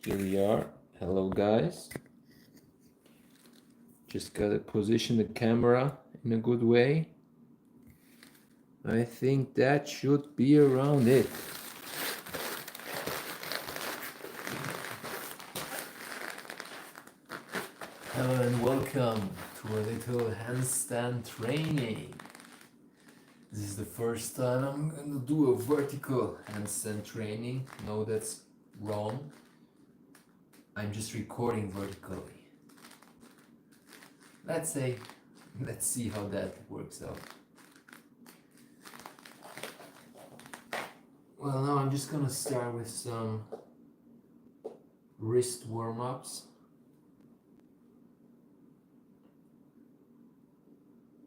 Here we are. Hello guys. Just gotta position the camera in a good way. I think that should be around it. Hello and welcome to a little handstand training. This is the first time I'm gonna do a vertical handstand training. No, that's wrong. I'm just recording vertically. Let's see how that works out. Well, now I'm just gonna start with some wrist warm-ups.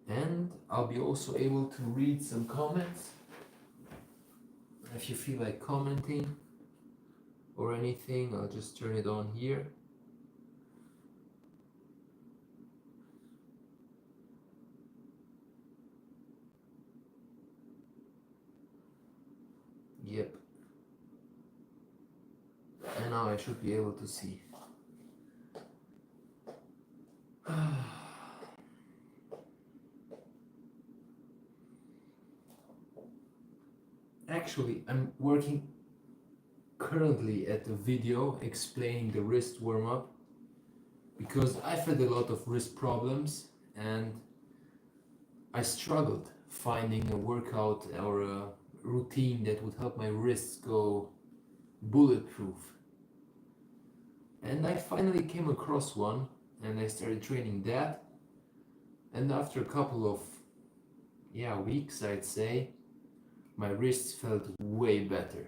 And I'll be also able to read some comments. If you feel like commenting or anything, I'll just turn it on here. Yep. And now I should be able to see. Actually, I'm working currently at a video explaining the wrist warm-up because I've had a lot of wrist problems and I struggled finding a workout or a routine that would help my wrists go bulletproof. And I finally came across one and I started training that. And after a couple of weeks, I'd say, my wrists felt way better.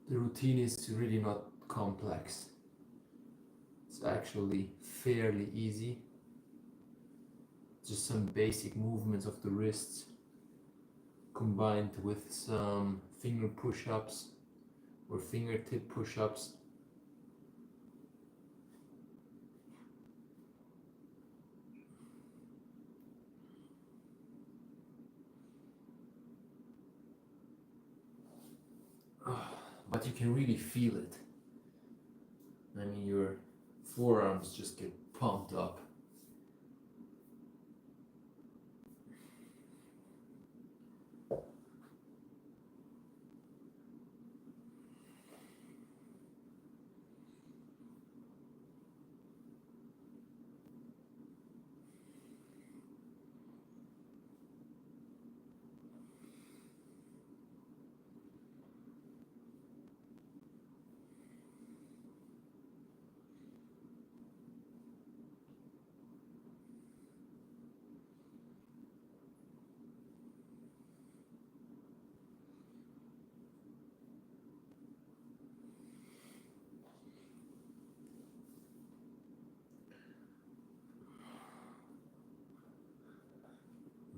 The routine is really not complex. It's actually fairly easy. Just some basic movements of the wrists combined with some finger push-ups or fingertip push-ups. But you can really feel it. I mean, your forearms just get pumped up.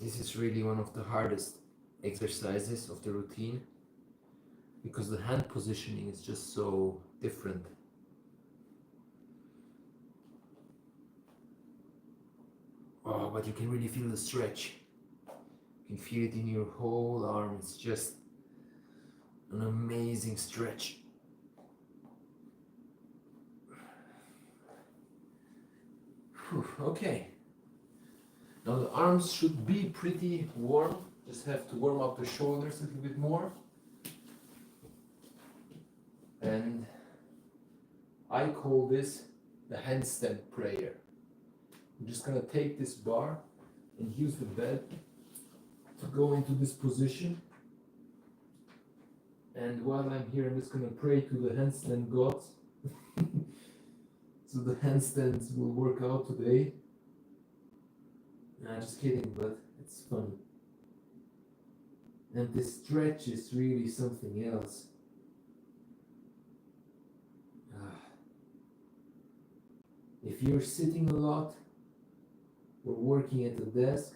This is really one of the hardest exercises of the routine because the hand positioning is just so different. Oh, but you can really feel the stretch. You can feel it in your whole arm. It's just an amazing stretch. Whew, okay. Now the arms should be pretty warm. Just have to warm up the shoulders a little bit more. And I call this the handstand prayer. I'm just gonna take this bar and use the bed to go into this position. And while I'm here, I'm just gonna pray to the handstand gods. So the handstands will work out today. Nah, just kidding, but it's funny. And this stretch is really something else. If you're sitting a lot, or working at the desk,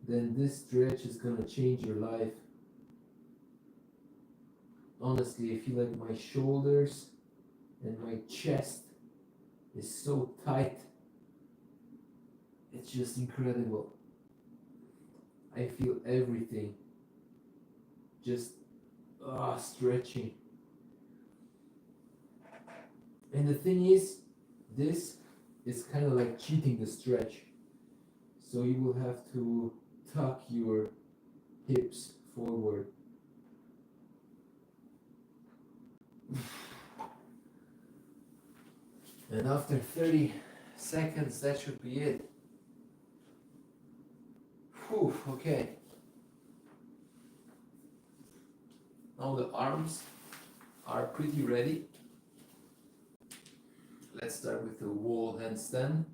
then this stretch is gonna change your life. Honestly, I feel like my shoulders and my chest is so tight. It's just incredible. I feel everything just stretching. And the thing is, this is kind of like cheating the stretch. So you will have to tuck your hips forward. And after 30 seconds, that should be it. Whew, okay. Now the arms are pretty ready. Let's start with the wall handstand.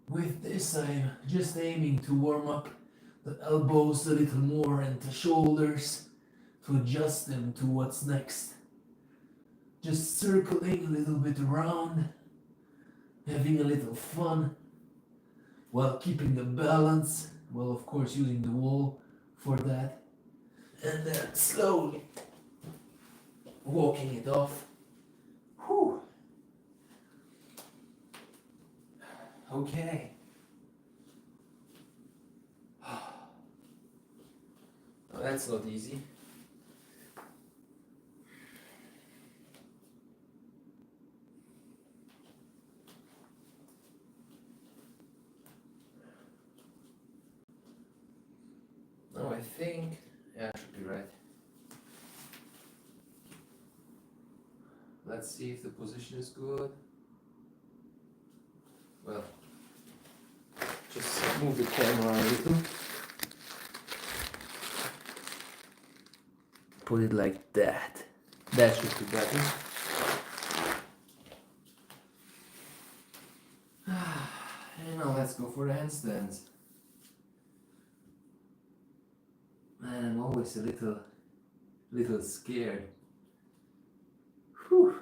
With this, I'm just aiming to warm up the elbows a little more and the shoulders to adjust them to what's next. Just circling a little bit around, having a little fun while keeping the balance, well, of course, using the wall for that, and then slowly walking it off. Whew. Okay. Now that's not easy. Now I think, yeah, I should be right. Let's see if the position is good. Well, just move the camera a little. Put it like that. That should be better. And now let's go for the handstands. Man, I'm always a little scared. Whew.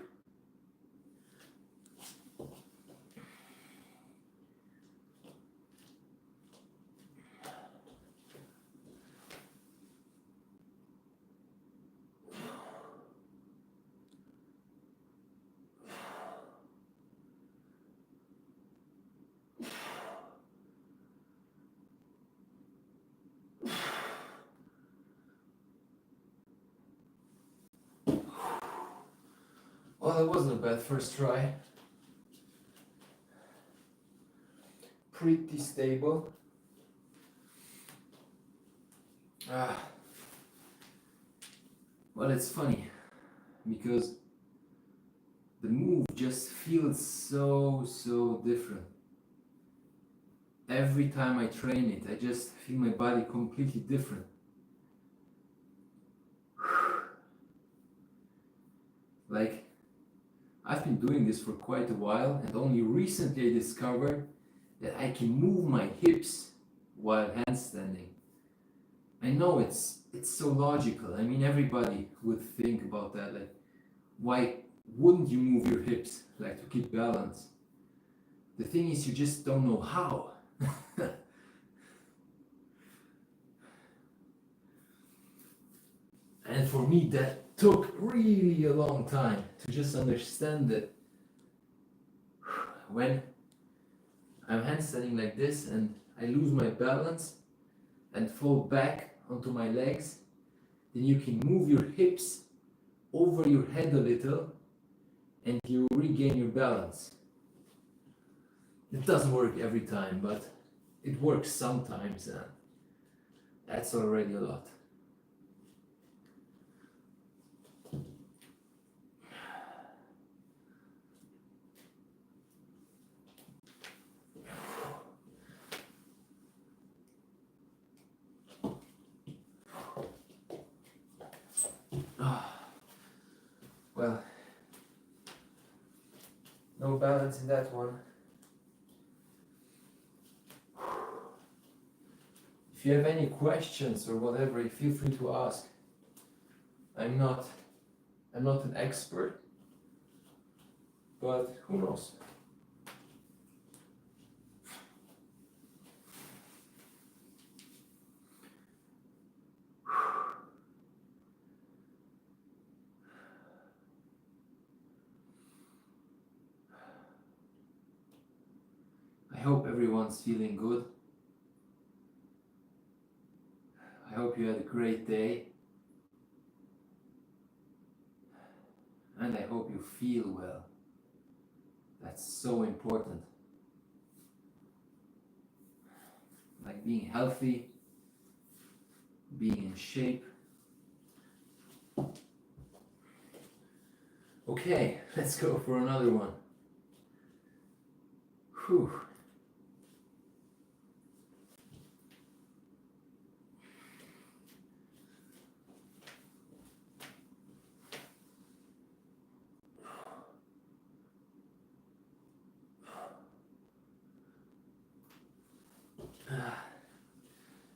Well, it wasn't a bad first try. Pretty stable. Well, it's funny because the move just feels so different. Every time I train it, I just feel my body completely different. Like, I've been doing this for quite a while, and only recently I discovered that I can move my hips while handstanding. I know it's so logical. I mean, everybody would think about that. Like, why wouldn't you move your hips, like, to keep balance? The thing is, you just don't know how. And for me, that took really a long time to just understand that when I'm handstanding like this and I lose my balance and fall back onto my legs, then you can move your hips over your head a little and you regain your balance. It doesn't work every time, but it works sometimes, and that's already a lot. Well, no balance in that one. If If you have any questions or whatever, feel free to ask. I'm not an expert, but who knows? I hope everyone's feeling good. I hope you had a great day. And I hope you feel well. That's so important. Like being healthy, being in shape. Okay, let's go for another one. Whew.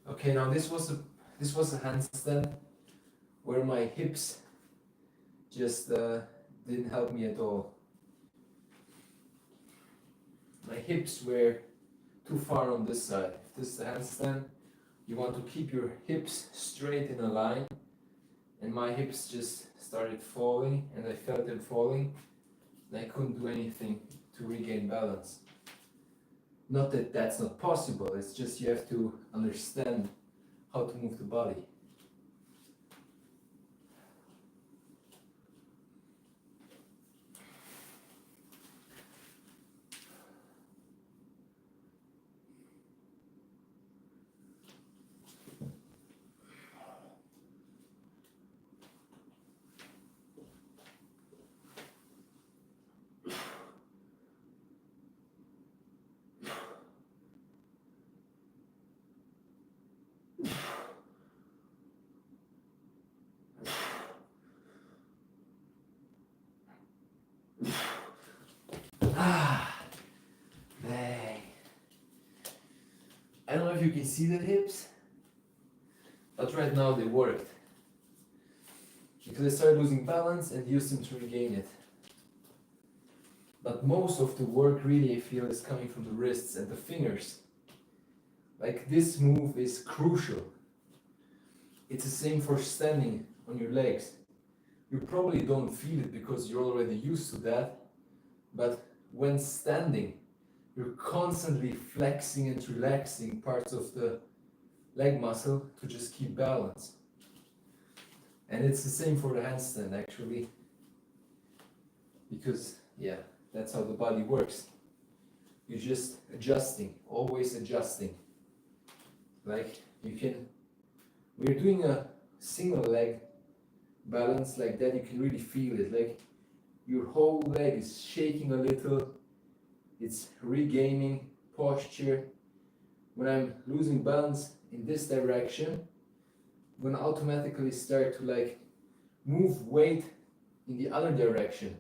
Okay, now this was a handstand where my hips just didn't help me at all. My hips were too far on this side. If this is a handstand, you want to keep your hips straight in a line, and my hips just started falling, and I felt them falling, and I couldn't do anything to regain balance. Not that that's not possible, it's just you have to understand how to move the body. Dang. I don't know if you can see the hips, but right now they worked. Because I started losing balance and used them to regain it. But most of the work really I feel is coming from the wrists and the fingers. Like this move is crucial. It's the same for standing on your legs. You probably don't feel it because you're already used to that, but when standing, you're constantly flexing and relaxing parts of the leg muscle to just keep balance. And it's the same for the handstand actually, because yeah, that's how the body works. You're just adjusting, always adjusting. Like you can, when you're doing a single leg balance like that, you can really feel it. Like your whole leg is shaking a little, it's regaining posture. When I'm losing balance in this direction, I'm gonna automatically start to like move weight in the other direction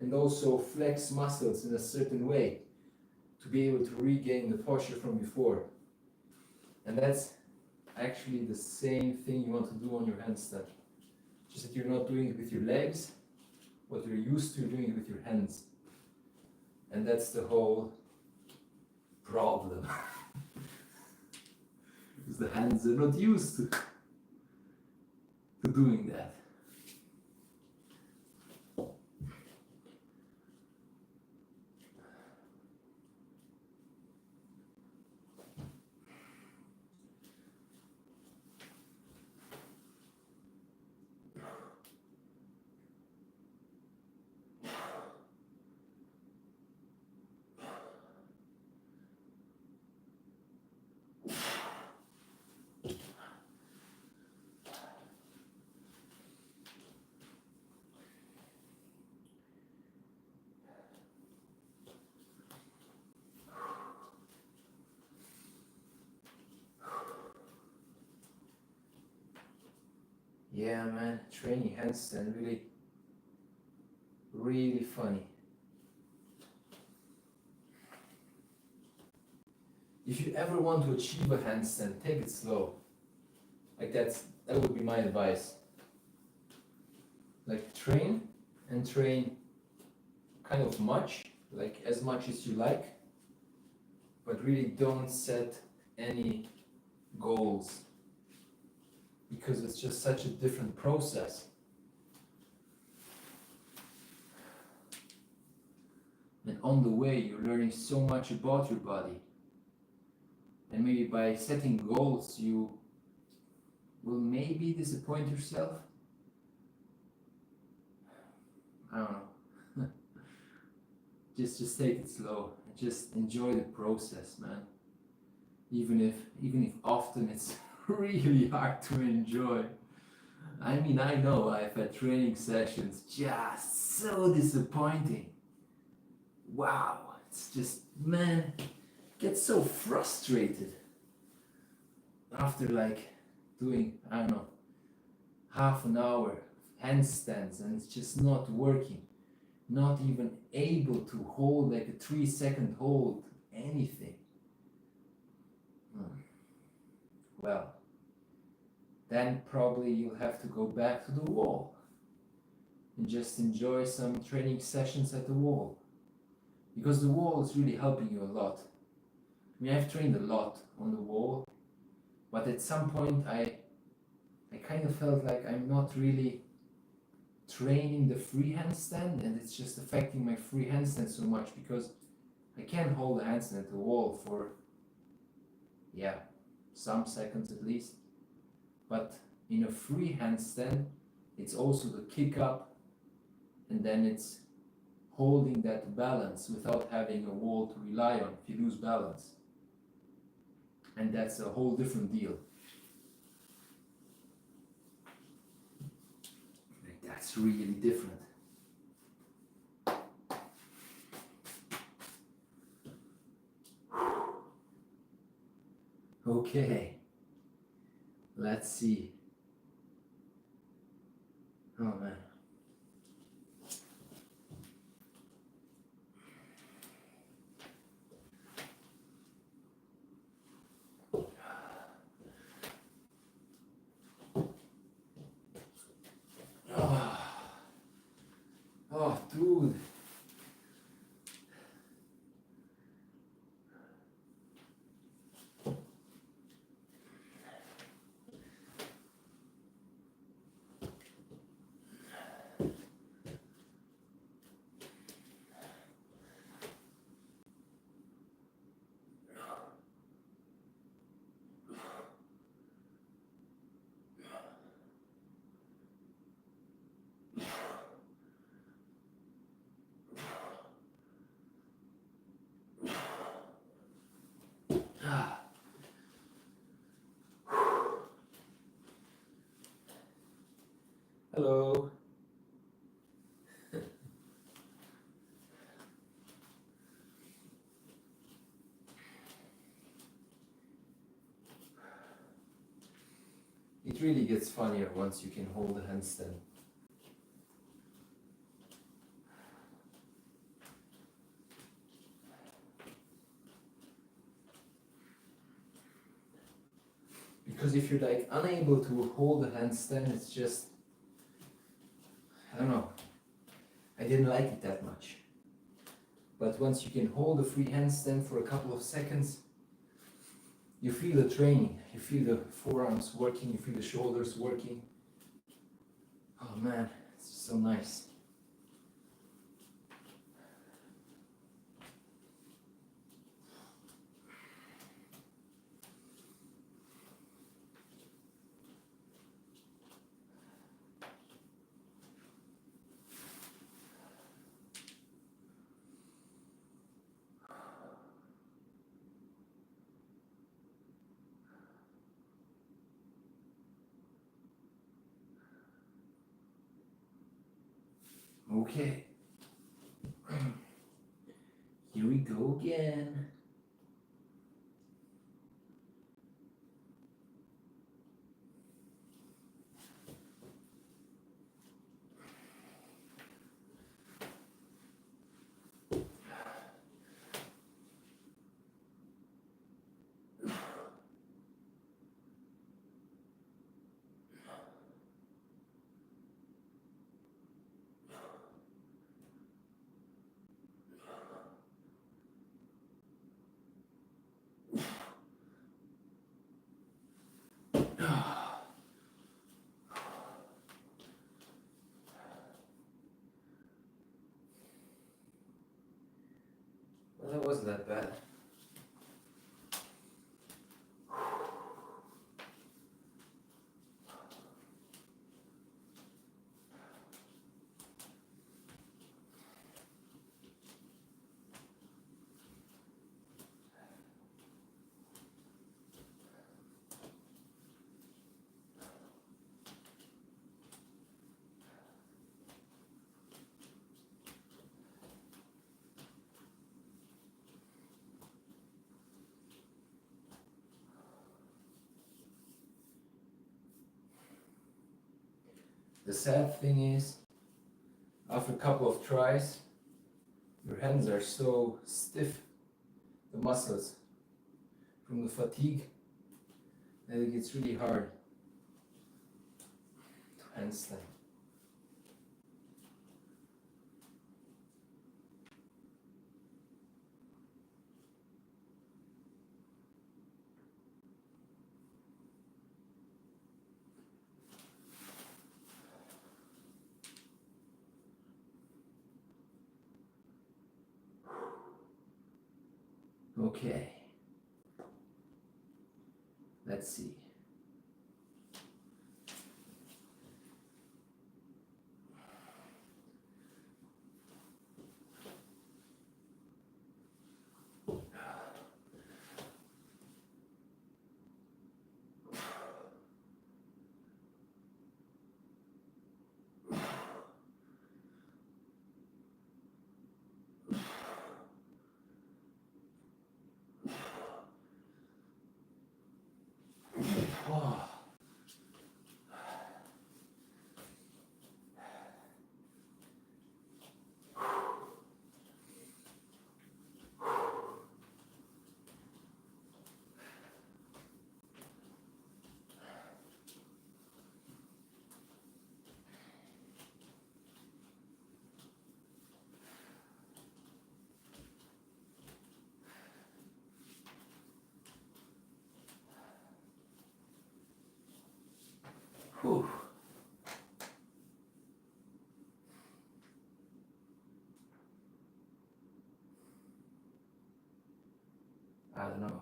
and also flex muscles in a certain way to be able to regain the posture from before. And that's actually the same thing you want to do on your handstand. Just that you're not doing it with your legs, what you're used to doing it with your hands. And that's the whole problem. Because the hands are not used to doing that. Yeah, man, training handstand really funny. if you ever want to achieve a handstand, take it slow. Like that would be my advice. Like train and train kind of much, like as much as you like, but really don't set any goals, because it's just such a different process. And on the way, you're learning so much about your body. And maybe by setting goals, you will maybe disappoint yourself. I don't know. just take it slow. Just enjoy the process, man. Even if often it's really hard to enjoy. I mean, I know I've had training sessions just so disappointing. Wow, it's just, man, get so frustrated after like doing, I don't know, half an hour handstands and it's just not working. Not even able to hold like a 3-second hold, anything. Well, then probably you'll have to go back to the wall and just enjoy some training sessions at the wall. Because the wall is really helping you a lot. I mean, I've trained a lot on the wall, but at some point I kind of felt like I'm not really training the free handstand, and it's just affecting my free handstand so much because I can't hold a handstand at the wall for, yeah, some seconds at least. But in a free handstand, it's also the kick up, and then it's holding that balance without having a wall to rely on if you lose balance. And that's a whole different deal. That's really different. Okay, let's see. Oh man. Oh, dude. Hello. It really gets funnier once you can hold a handstand. Because if you're like unable to hold a handstand, it's just, I don't know, I didn't like it that much. But once you can hold a free handstand for a couple of seconds, you feel the training, you feel the forearms working, you feel the shoulders working. Oh man, it's so nice. Okay. Here we go again. wasn't that bad. The sad thing is, after a couple of tries, your hands are so stiff, the muscles, from the fatigue, that it gets really hard to handstand. Okay, let's see. Oh. Whew. I don't know.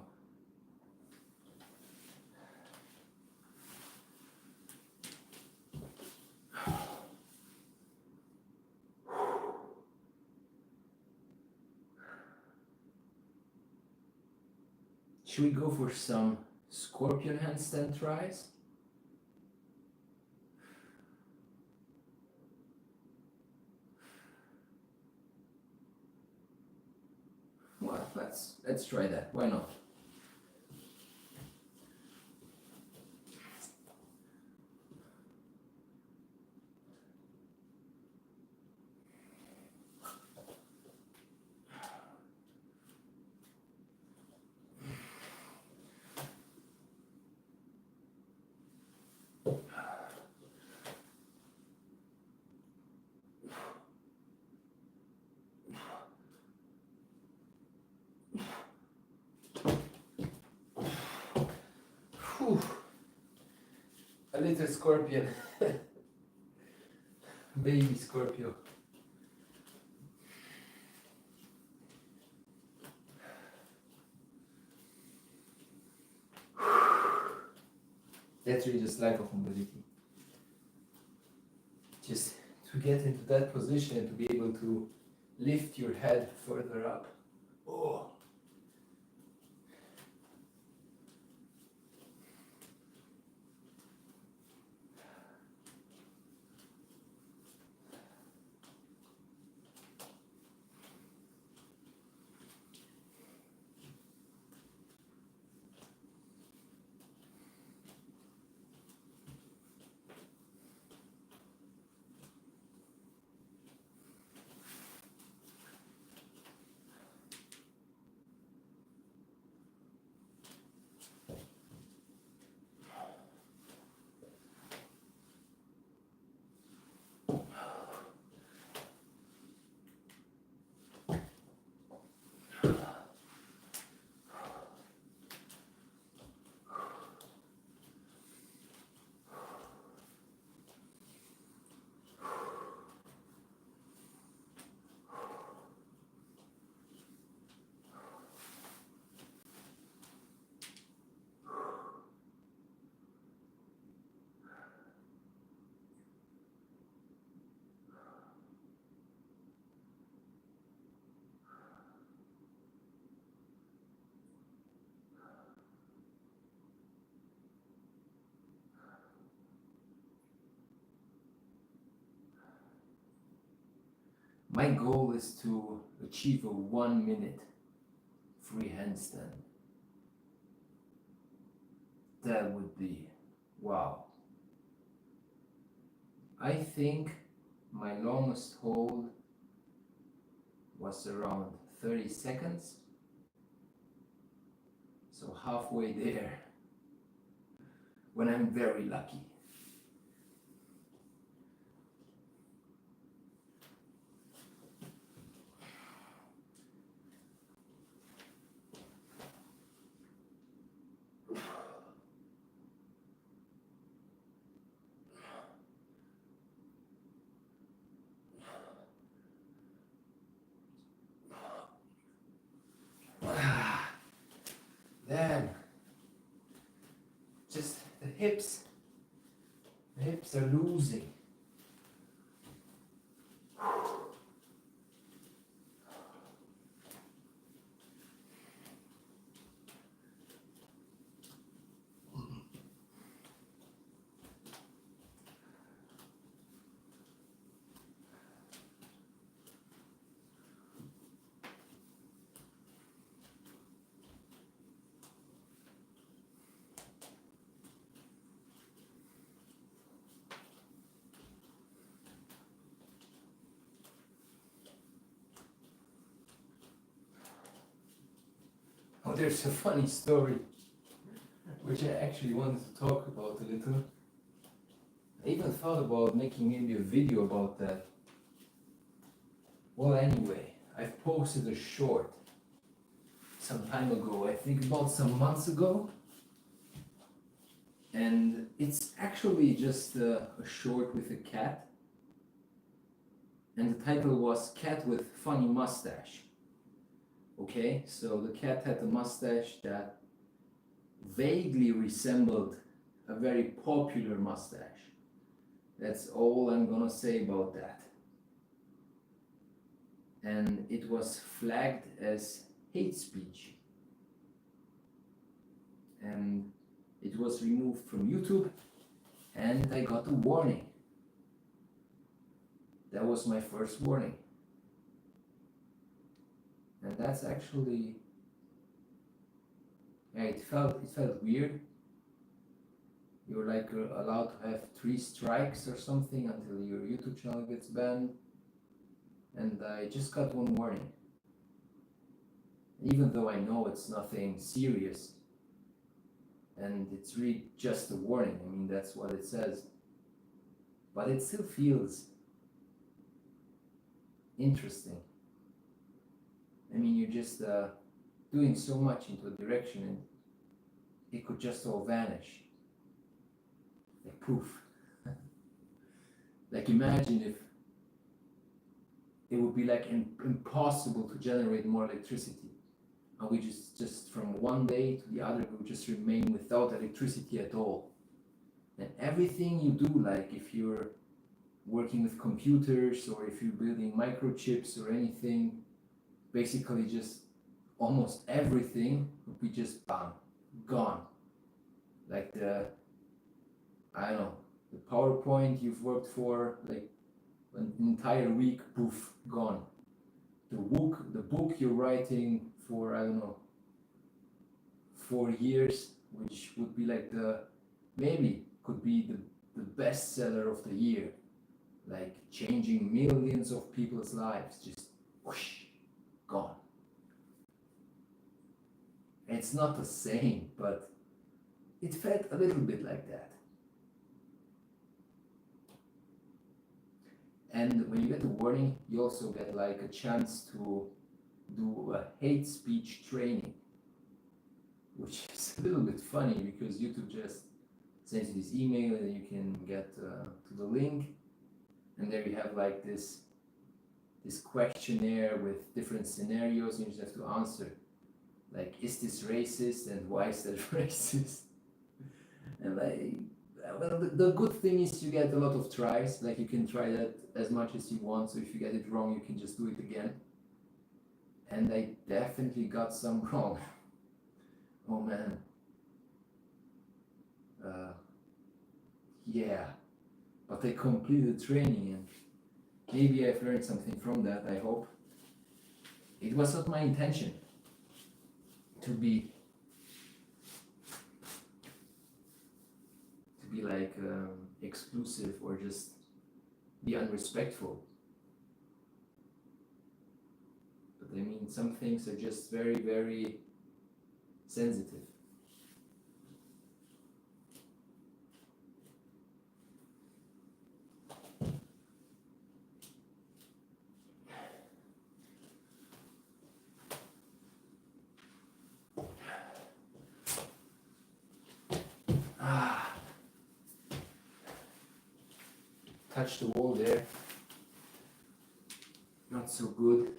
Should we go for some scorpion handstand tries? Well, let's try that. Why not? Whew. A little scorpion. Baby Scorpio. That's really just lack of mobility. Just to get into that position and to be able to lift your head further up. Oh. My goal is to achieve a 1 minute free handstand. That would be wow. I think my longest hold was around 30 seconds. So halfway there when I'm very lucky. Then just the hips are losing. Oh, there's a funny story which I actually wanted to talk about a little. I even thought about making maybe a video about that. Well, anyway, I've posted a short some time ago, I think about some months ago, and it's actually just a short with a cat, and the title was Cat with Funny Mustache. Okay, so the cat had a mustache that vaguely resembled a very popular mustache. That's all I'm gonna say about that. And it was flagged as hate speech. And it was removed from YouTube, and I got a warning. That was my first warning. And that's actually, yeah, it felt weird. You're like allowed to have 3 strikes or something until your YouTube channel gets banned. And I just got one warning. Even though I know it's nothing serious, and it's really just a warning, I mean, that's what it says. But it still feels interesting. I mean, you're just doing so much into a direction and it could just all vanish. Like poof. Like imagine if it would be like impossible to generate more electricity. And we just from one day to the other, we would just remain without electricity at all. And everything you do, like if you're working with computers or if you're building microchips or anything, basically just almost everything would be just bam, gone. Like I don't know, the PowerPoint you've worked for like an entire week, poof, gone. The book you're writing for, I don't know, 4 years, which would be like maybe could be the bestseller of the year, like changing millions of people's lives, just whoosh, gone. It's not the same, but it felt a little bit like that. And when you get the warning, you also get like a chance to do a hate speech training, which is a little bit funny because YouTube just sends you this email and you can get to the link, and there you have like this questionnaire with different scenarios, and you just have to answer, like, is this racist and why is that racist? And like, well, the good thing is you get a lot of tries, like you can try that as much as you want, so if you get it wrong you can just do it again. And I definitely got some wrong. Oh man. Yeah, but I completed training, and Maybe I've learned something from that, I hope. It was not my intention to be like exclusive or just be unrespectful. But I mean, some things are just very, very sensitive. Touch the wall there. Not so good.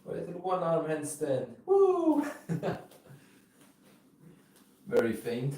A little one-arm handstand. Woo! Very faint.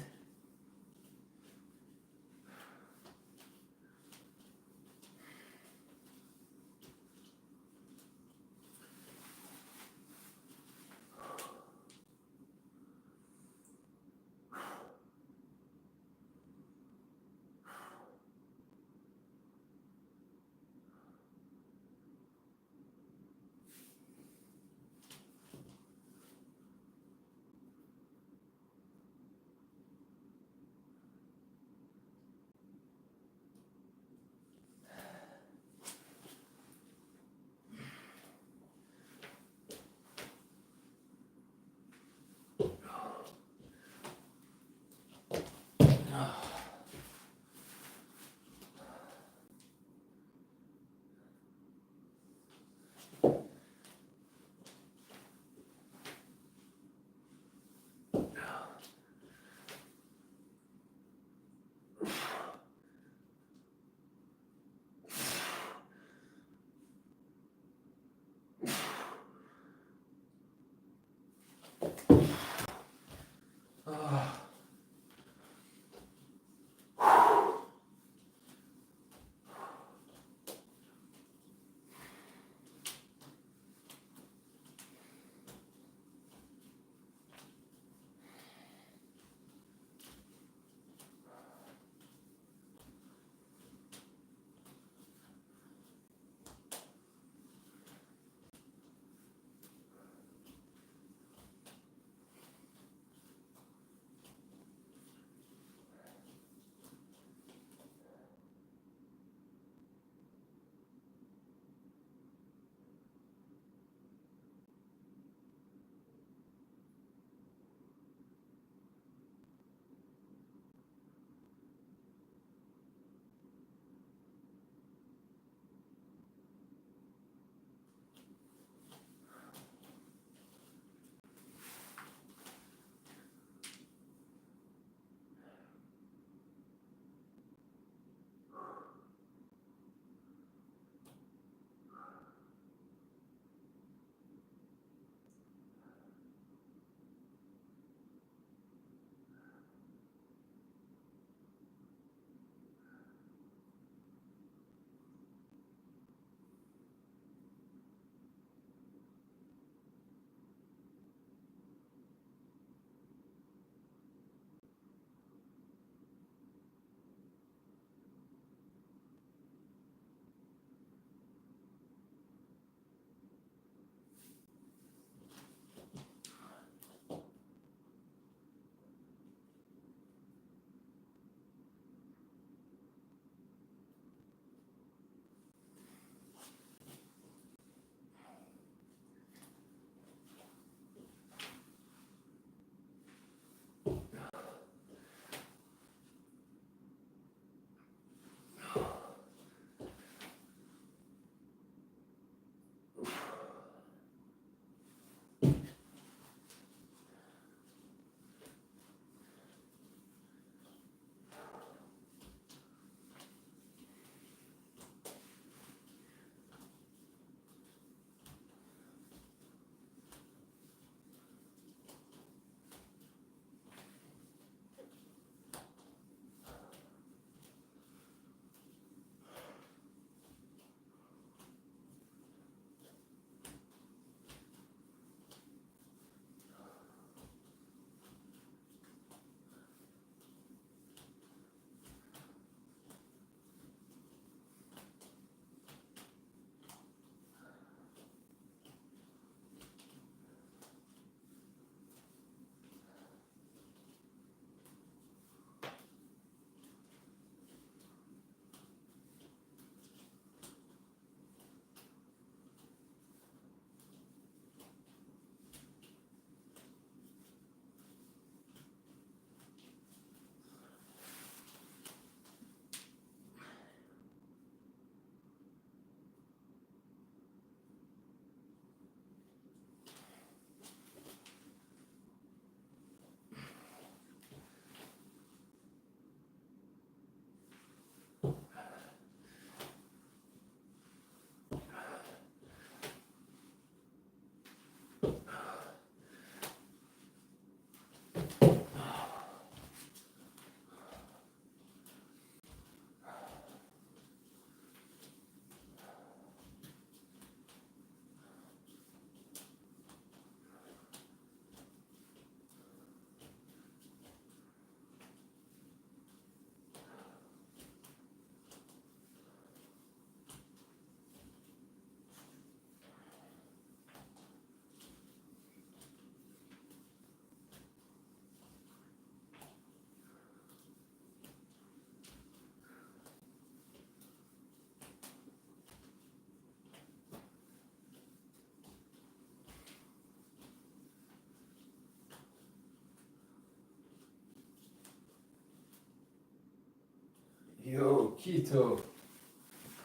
Keto.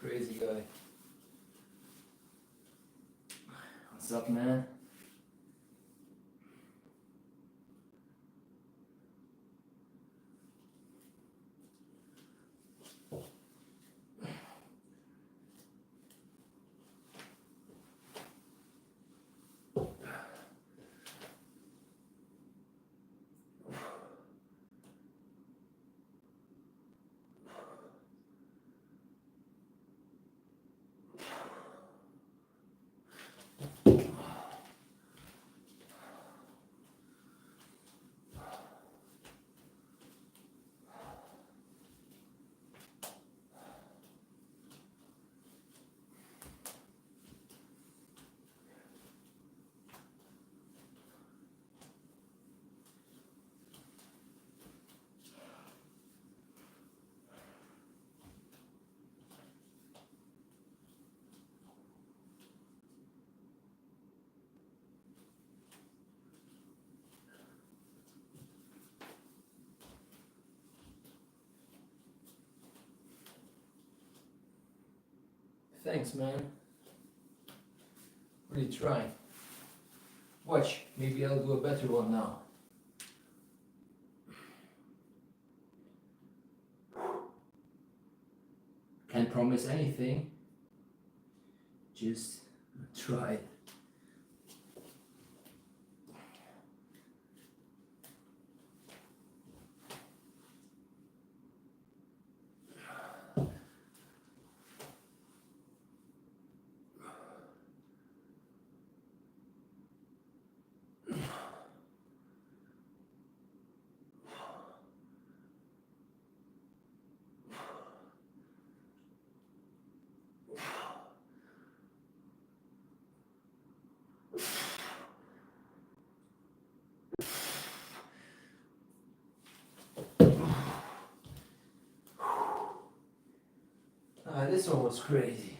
Crazy guy. What's up, man? Thanks, man. What are you trying? Watch, maybe I'll do a better one now. Can't promise anything. Just try. This one was crazy.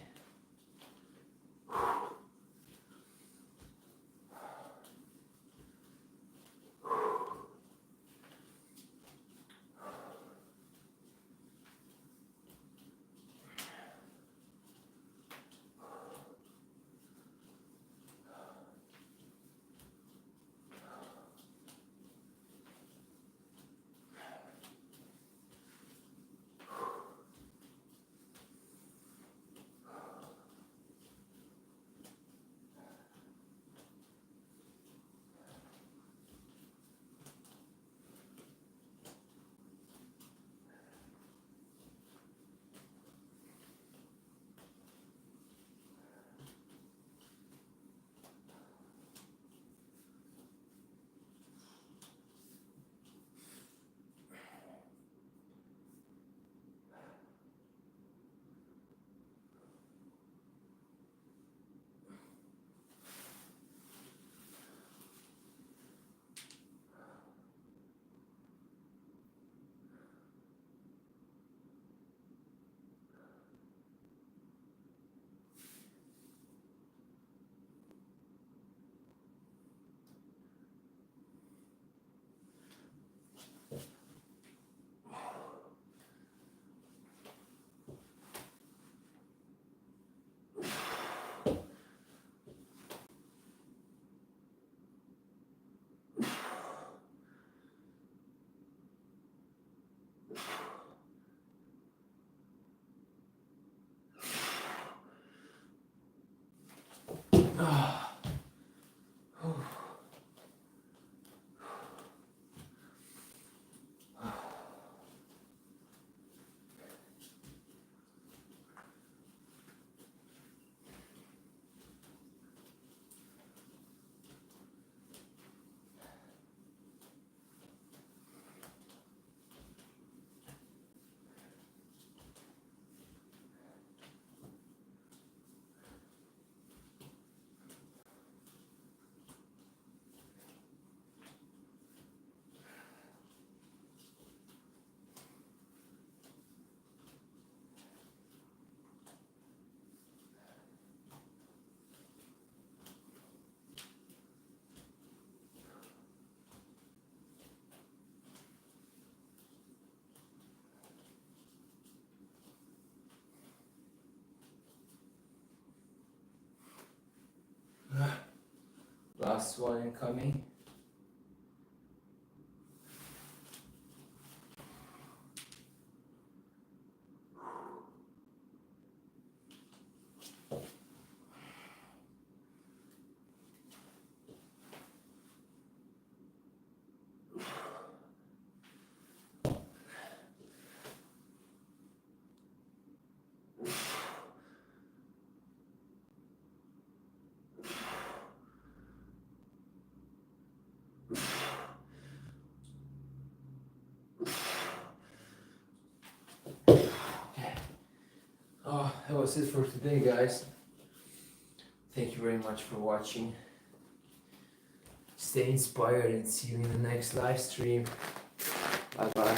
last one incoming. Oh, that was it for today, guys. Thank you very much for watching. Stay inspired and see you in the next live stream. Bye bye.